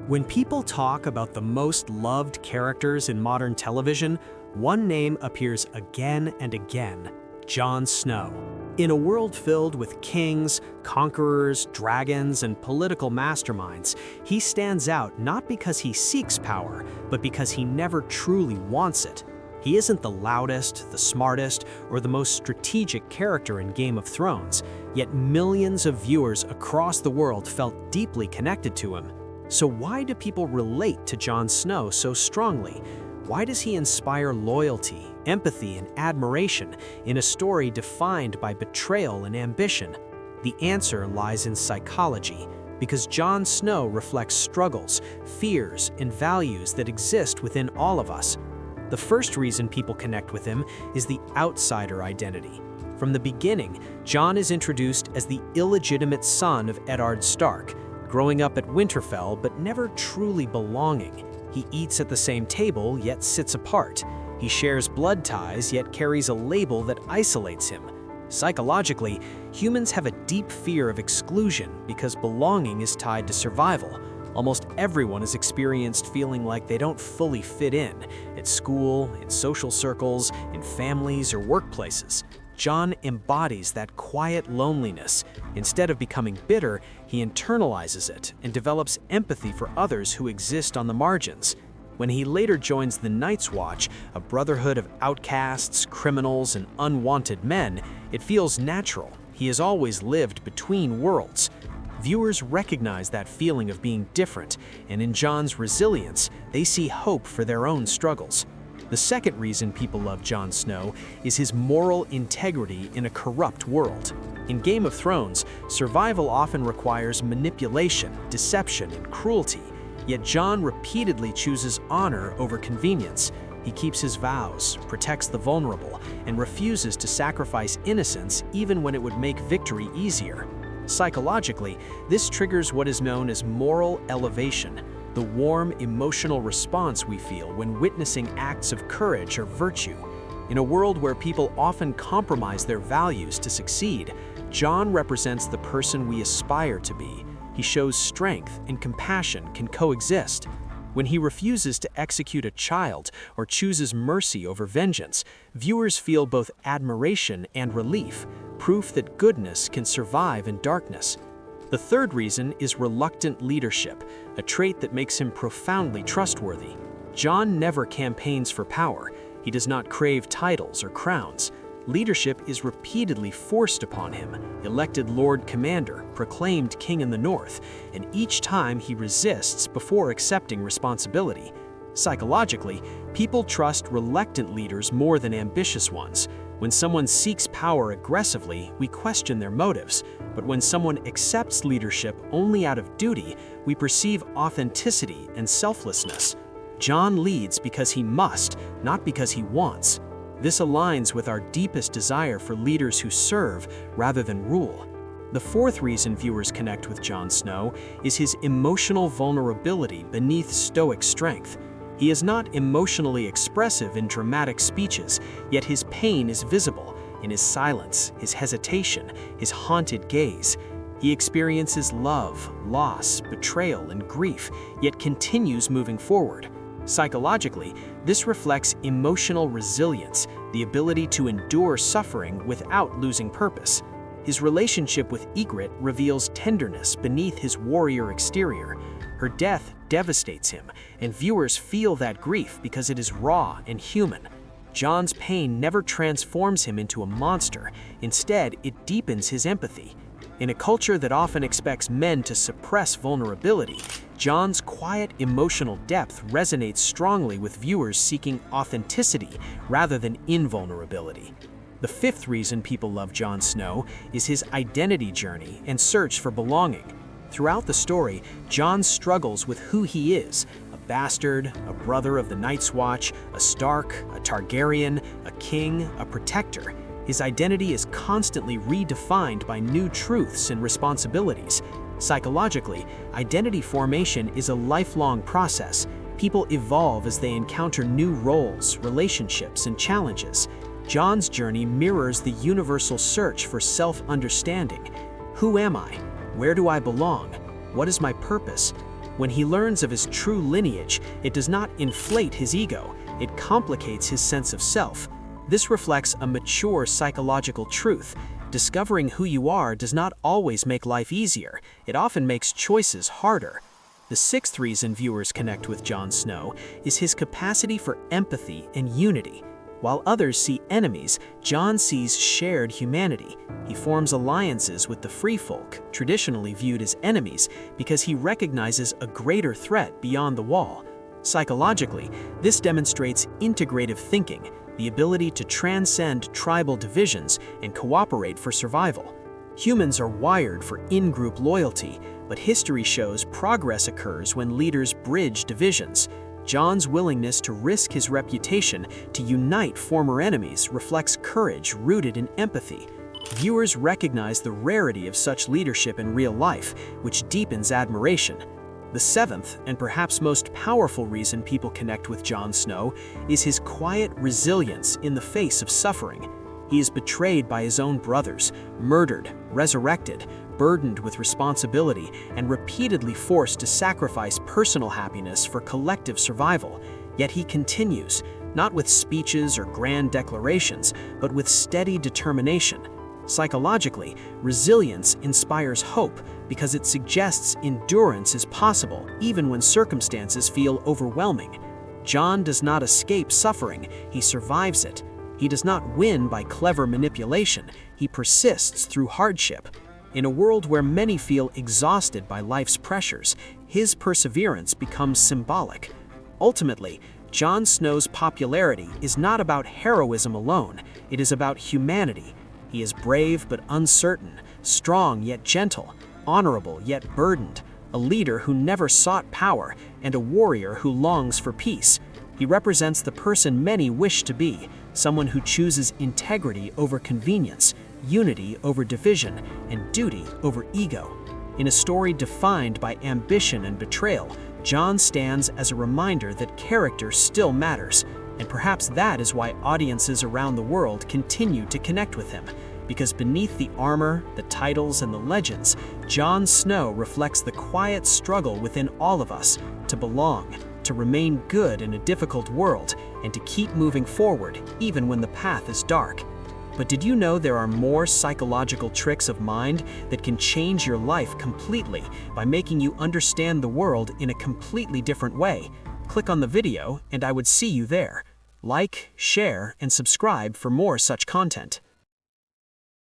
When people talk about the most loved characters in modern television, one name appears again and again: Jon Snow. In a world filled with kings, conquerors, dragons, and political masterminds, he stands out not because he seeks power, but because he never truly wants it. He isn't the loudest, the smartest, or the most strategic character in Game of Thrones, yet millions of viewers across the world felt deeply connected to him. So why do people relate to Jon Snow so strongly? Why does he inspire loyalty, empathy, and admiration in a story defined by betrayal and ambition? The answer lies in psychology, because Jon Snow reflects struggles, fears, and values that exist within all of us. The first reason people connect with him is the outsider identity. From the beginning, Jon is introduced as the illegitimate son of Eddard Stark, growing up at Winterfell but never truly belonging. He eats at the same table yet sits apart. He shares blood ties yet carries a label that isolates him. Psychologically, humans have a deep fear of exclusion because belonging is tied to survival. Almost everyone has experienced feeling like they don't fully fit in, at school, in social circles, in families or workplaces. Jon embodies that quiet loneliness. Instead of becoming bitter, he internalizes it and develops empathy for others who exist on the margins. When he later joins the Night's Watch, a brotherhood of outcasts, criminals, and unwanted men, it feels natural. He has always lived between worlds. Viewers recognize that feeling of being different, and in Jon's resilience, they see hope for their own struggles. The second reason people love Jon Snow is his moral integrity in a corrupt world. In Game of Thrones, survival often requires manipulation, deception, and cruelty, yet Jon repeatedly chooses honor over convenience. He keeps his vows, protects the vulnerable, and refuses to sacrifice innocence even when it would make victory easier. Psychologically, this triggers what is known as moral elevation, the warm, emotional response we feel when witnessing acts of courage or virtue. In a world where people often compromise their values to succeed, Jon represents the person we aspire to be. He shows strength and compassion can coexist. When he refuses to execute a child or chooses mercy over vengeance, viewers feel both admiration and relief, proof that goodness can survive in darkness. The third reason is reluctant leadership, a trait that makes him profoundly trustworthy. Jon never campaigns for power. He does not crave titles or crowns. Leadership is repeatedly forced upon him, elected Lord Commander, proclaimed King in the North, and each time he resists before accepting responsibility. Psychologically, people trust reluctant leaders more than ambitious ones. When someone seeks power aggressively, we question their motives, but when someone accepts leadership only out of duty, we perceive authenticity and selflessness. Jon leads because he must, not because he wants. This aligns with our deepest desire for leaders who serve rather than rule. The fourth reason viewers connect with Jon Snow is his emotional vulnerability beneath stoic strength. He is not emotionally expressive in dramatic speeches, yet his pain is visible in his silence, his hesitation, his haunted gaze. He experiences love, loss, betrayal, and grief, yet continues moving forward. Psychologically, this reflects emotional resilience, the ability to endure suffering without losing purpose. His relationship with Ygritte reveals tenderness beneath his warrior exterior. Her death devastates him, and viewers feel that grief because it is raw and human. Jon's pain never transforms him into a monster. Instead, it deepens his empathy. In a culture that often expects men to suppress vulnerability, Jon's quiet emotional depth resonates strongly with viewers seeking authenticity rather than invulnerability. The fifth reason people love Jon Snow is his identity journey and search for belonging. Throughout the story, Jon struggles with who he is: a bastard, a brother of the Night's Watch, a Stark, a Targaryen, a king, a protector. His identity is constantly redefined by new truths and responsibilities. Psychologically, identity formation is a lifelong process. People evolve as they encounter new roles, relationships, and challenges. Jon's journey mirrors the universal search for self-understanding. Who am I? Where do I belong? What is my purpose? When he learns of his true lineage, it does not inflate his ego, it complicates his sense of self. This reflects a mature psychological truth. Discovering who you are does not always make life easier, it often makes choices harder. The sixth reason viewers connect with Jon Snow is his capacity for empathy and unity. While others see enemies, Jon sees shared humanity. He forms alliances with the free folk, traditionally viewed as enemies, because he recognizes a greater threat beyond the wall. Psychologically, this demonstrates integrative thinking, the ability to transcend tribal divisions and cooperate for survival. Humans are wired for in-group loyalty, but history shows progress occurs when leaders bridge divisions. Jon's willingness to risk his reputation to unite former enemies reflects courage rooted in empathy. Viewers recognize the rarity of such leadership in real life, which deepens admiration. The seventh, and perhaps most powerful reason people connect with Jon Snow, is his quiet resilience in the face of suffering. He is betrayed by his own brothers, murdered, resurrected, burdened with responsibility, and repeatedly forced to sacrifice personal happiness for collective survival. Yet he continues, not with speeches or grand declarations, but with steady determination. Psychologically, resilience inspires hope because it suggests endurance is possible even when circumstances feel overwhelming. Jon does not escape suffering, he survives it. He does not win by clever manipulation, he persists through hardship. In a world where many feel exhausted by life's pressures, his perseverance becomes symbolic. Ultimately, Jon Snow's popularity is not about heroism alone, it is about humanity. He is brave but uncertain, strong yet gentle, honorable yet burdened, a leader who never sought power, and a warrior who longs for peace. He represents the person many wish to be, someone who chooses integrity over convenience, unity over division, and duty over ego. In a story defined by ambition and betrayal, Jon stands as a reminder that character still matters, and perhaps that is why audiences around the world continue to connect with him. Because beneath the armor, the titles, and the legends, Jon Snow reflects the quiet struggle within all of us to belong, to remain good in a difficult world, and to keep moving forward even when the path is dark. But did you know there are more psychological tricks of mind that can change your life completely by making you understand the world in a completely different way? Click on the video and I would see you there. Like, share, and subscribe for more such content.